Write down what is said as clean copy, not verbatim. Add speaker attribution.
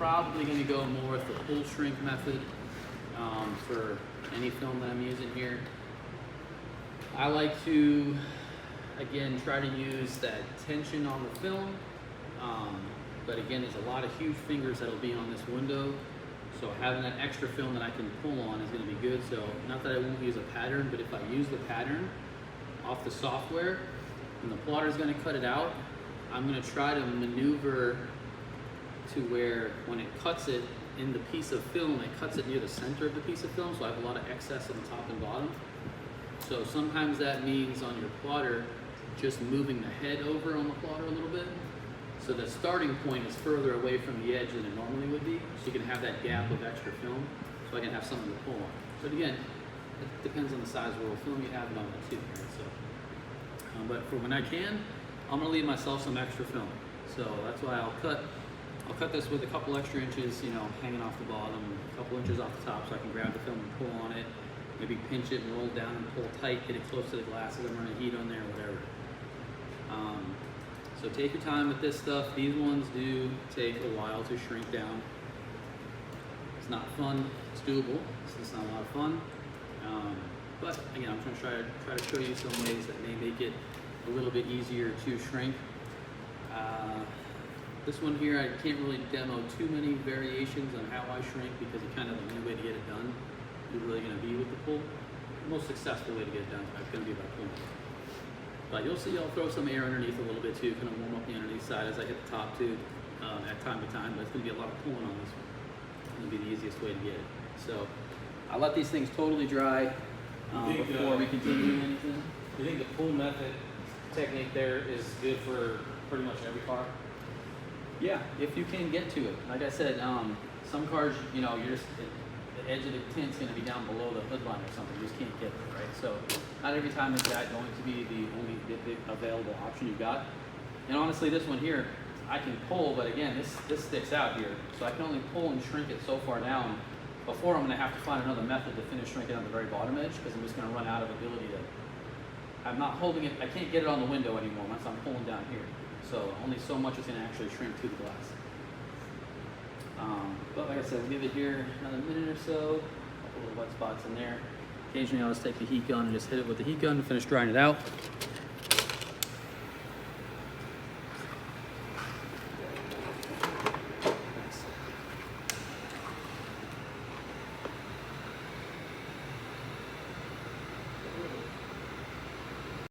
Speaker 1: probably going to go more with the pull shrink method for any film that I'm using here. I like to, again, try to use that tension on the film, but again, there's a lot of huge fingers that'll be on this window, so having that extra film that I can pull on is going to be good. So not that I won't use a pattern, but if I use the pattern off the software and the plotter is going to cut it out, I'm going to try to maneuver to where when it cuts it in the piece of film, it cuts it near the center of the piece of film, so I have a lot of excess on the top and bottom. So sometimes that means on your plotter, just moving the head over on the plotter a little bit, so the starting point is further away from the edge than it normally would be, so you can have that gap of extra film, so I can have something to pull on. But again, it depends on the size roll of film you have and all that too. Right? So, but for when I can, I'm gonna leave myself some extra film. So that's why I'll cut this with a couple extra inches, you know, hanging off the bottom, a couple inches off the top, so I can grab the film and pull on it. Maybe pinch it and roll down and pull tight, get it close to the glass if I'm running heat on there, whatever. So take your time with this stuff. These ones do take a while to shrink down. It's not fun. It's doable. It's not a lot of fun. But again, I'm trying to try to show you some ways that may make it a little bit easier to shrink. This one here, I can't really demo too many variations on how I shrink because it kind of the only way to get it done is really going to be with the pull. The most successful way to get it done is going to be by pulling. But you'll see I'll throw some air underneath a little bit too, kind of warm up the underneath side as I hit the top too at time to time, but it's going to be a lot of pulling on this one. It's going to be the easiest way to get it. So I'll let these things totally dry before we continue anything.
Speaker 2: Do you think the pull method technique there is good for pretty much every car?
Speaker 1: Yeah, if you can get to it. Like I said, some cars, you know, you're just, the edge of the tint's going to be down below the hood line or something. You just can't get it, right? So not every time is that going to be the only available option you've got. And honestly, this one here, I can pull, but again, this sticks out here. So I can only pull and shrink it so far down before I'm going to have to find another method to finish shrinking on the very bottom edge, because I'm just going to run out of ability to, I'm not holding it, I can't get it on the window anymore once I'm pulling down here. So only so much is going to actually shrink to the glass. But like I said, we'll give it here another minute or so. A couple little wet spots in there. Occasionally I'll just take the heat gun and just hit it with the heat gun to finish drying it out.